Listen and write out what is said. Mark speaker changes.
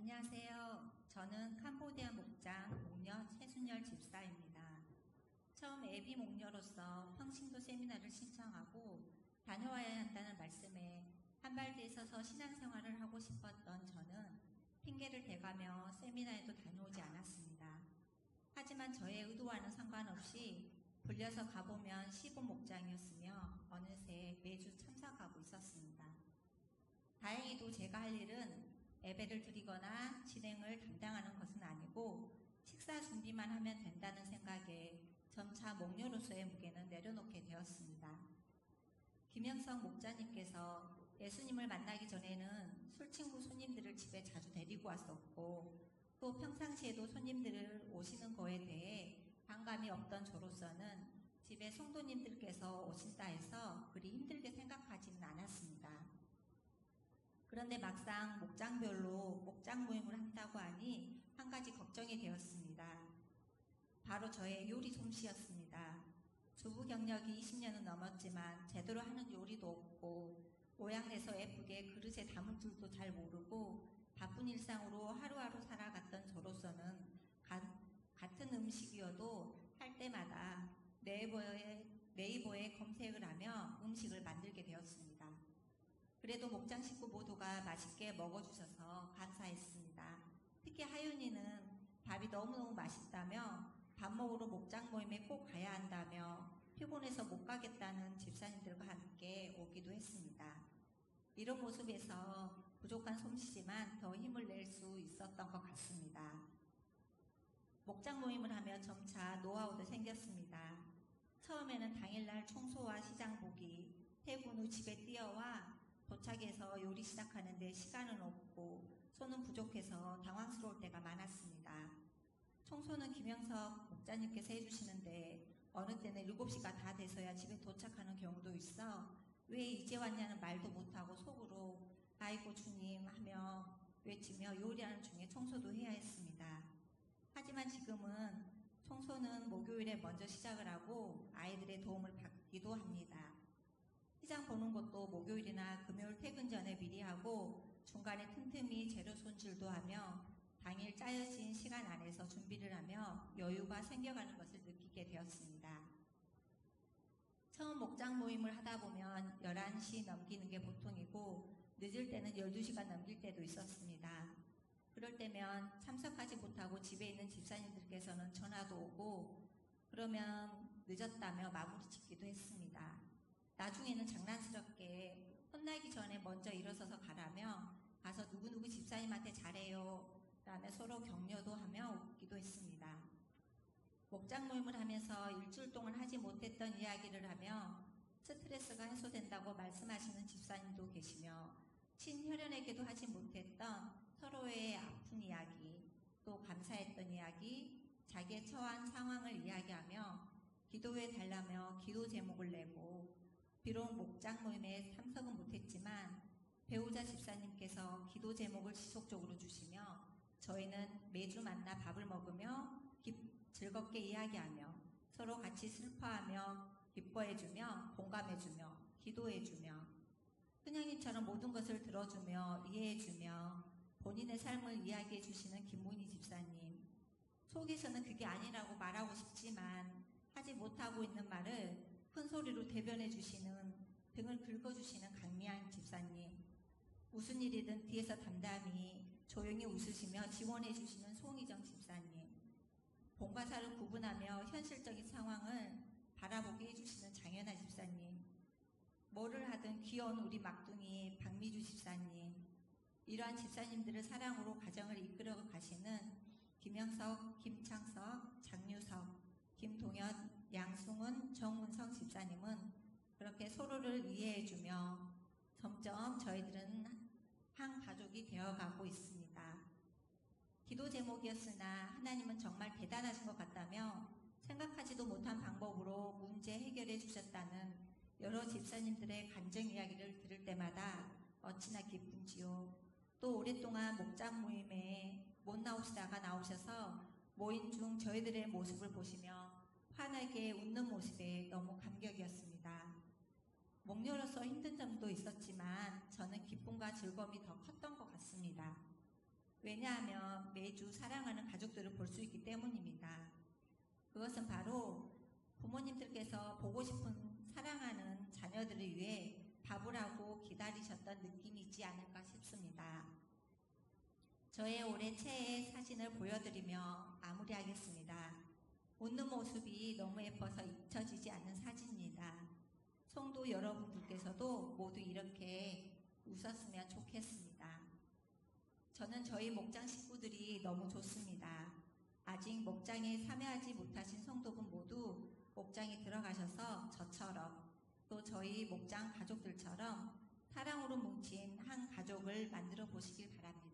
Speaker 1: 안녕하세요. 저는 캄보디아 목장 목녀 최순열 집사입니다. 처음 예비 목녀로서 평신도 세미나를 신청하고 다녀와야 한다는 말씀에 한발뒤에 서서 신앙생활을 하고 싶었던 저는 핑계를 대가며 세미나에도 다녀오지 않았습니다. 하지만 저의 의도와는 상관없이 불려서 가보면 시범 목장이었으며 어느새 매주 참석하고 있었습니다. 다행히도 제가 할 일은 예배를 드리거나 진행을 담당하는 것은 아니고 식사 준비만 하면 된다는 생각에 점차 목녀로서의 무게는 내려놓게 되었습니다. 김영석 목자님께서 예수님을 만나기 전에는 술친구 손님들을 집에 자주 데리고 왔었고 또 평상시에도 손님들을 오시는 거에 대해 반감이 없던 저로서는 집에 성도님들께서 오신다 해서 그리 힘들게 생각하지는 않았습니다. 그런데 막상 목장별로 목장 모임을 한다고 하니 한 가지 걱정이 되었습니다. 바로 저의 요리 솜씨였습니다. 주부 경력이 20년은 넘었지만 제대로 하는 요리도 없고 모양내서 예쁘게 그릇에 담을 줄도 잘 모르고 바쁜 일상으로 하루하루 살아갔던 저로서는 같은 음식이어도 할 때마다 네이버에 검색을 하며 음식을 만들게 되었습니다. 그래도 목장 식구 모두가 맛있게 먹어주셔서 감사했습니다. 특히 하윤이는 밥이 너무너무 맛있다며 밥 먹으러 목장 모임에 꼭 가야 한다며 피곤해서 못 가겠다는 집사님들과 함께 오기도 했습니다. 이런 모습에서 부족한 솜씨지만 더 힘을 낼 수 있었던 것 같습니다. 목장 모임을 하며 점차 노하우도 생겼습니다. 처음에는 당일날 청소와 시장 보기, 퇴근 후 집에 뛰어와 도착해서 요리 시작하는데 시간은 없고 손은 부족해서 당황스러울 때가 많았습니다. 청소는 김영석 목자님께서 해주시는데 어느 때는 7시가 다 돼서야 집에 도착하는 경우도 있어 왜 이제 왔냐는 말도 못하고 속으로 아이고 주님 하며 외치며 요리하는 중에 청소도 해야 했습니다. 하지만 지금은 청소는 목요일에 먼저 시작을 하고 아이들의 도움을 받기도 합니다. 시장 보는 것도 목요일이나 금요일 퇴근 전에 미리 하고 중간에 틈틈이 재료 손질도 하며 당일 짜여진 시간 안에서 준비를 하며 여유가 생겨가는 것을 느끼게 되었습니다. 처음 목장 모임을 하다 보면 11시 넘기는 게 보통이고 늦을 때는 12시간 넘길 때도 있었습니다. 그럴 때면 참석하지 못하고 집에 있는 집사님들께서는 전화도 오고 그러면 늦었다며 마무리 짓기도 했습니다. 나중에는 장난스럽게 혼나기 전에 먼저 일어서서 가라며 가서 누구누구 집사님한테 잘해요 라며 서로 격려도 하며 웃기도 했습니다. 목장 모임을 하면서 일주일 동안 하지 못했던 이야기를 하며 스트레스가 해소된다고 말씀하시는 집사님도 계시며 친혈연에게도 하지 못했던 서로의 아픈 이야기, 또 감사했던 이야기, 자기의 처한 상황을 이야기하며 기도해 달라며 기도 제목을 내고 비록 목장 모임에 참석은 못했지만 배우자 집사님께서 기도 제목을 지속적으로 주시며 저희는 매주 만나 밥을 먹으며 즐겁게 이야기하며 서로 같이 슬퍼하며 기뻐해주며 공감해주며 기도해주며 큰형님처럼 모든 것을 들어주며 이해해주며 본인의 삶을 이야기해주시는 김문희 집사님. 속에서는 그게 아니라고 말하고 싶지만 하지 못하고 있는 말을 큰 소리로 대변해 주시는 등을 긁어주시는 강미양 집사님. 무슨 일이든 뒤에서 담담히 조용히 웃으시며 지원해 주시는 송희정 집사님. 본과 사를 구분하며 현실적인 상황을 바라보게 해주시는 장현아 집사님. 뭐를 하든 귀여운 우리 막둥이 박미주 집사님. 이러한 집사님들을 사랑으로 가정을 이끌어 가시는 김영석, 김창석, 장유석, 김동현, 양승훈, 정운성 집사님은 그렇게 서로를 이해해주며 점점 저희들은 한 가족이 되어가고 있습니다. 기도 제목이었으나 하나님은 정말 대단하신 것 같다며 생각하지도 못한 방법으로 문제 해결해 주셨다는 여러 집사님들의 간증 이야기를 들을 때마다 어찌나 기쁜지요. 또 오랫동안 목장 모임에 못 나오시다가 나오셔서 모임 중 저희들의 모습을 보시며 환하게 웃는 모습에 너무 감격이었습니다. 목녀로서 힘든 점도 있었지만 저는 기쁨과 즐거움이 더 컸던 것 같습니다. 왜냐하면 매주 사랑하는 가족들을 볼 수 있기 때문입니다. 그것은 바로 부모님들께서 보고 싶은 사랑하는 자녀들을 위해 밥을 하고 기다리셨던 느낌이지 않을까 싶습니다. 저의 올해 최애 사진을 보여드리며 마무리하겠습니다. 웃는 모습이 너무 예뻐서 잊혀지지 않는 사진입니다. 성도 여러분들께서도 모두 이렇게 웃었으면 좋겠습니다. 저는 저희 목장 식구들이 너무 좋습니다. 아직 목장에 참여하지 못하신 성도분 모두 목장에 들어가셔서 저처럼 또 저희 목장 가족들처럼 사랑으로 뭉친 한 가족을 만들어 보시길 바랍니다.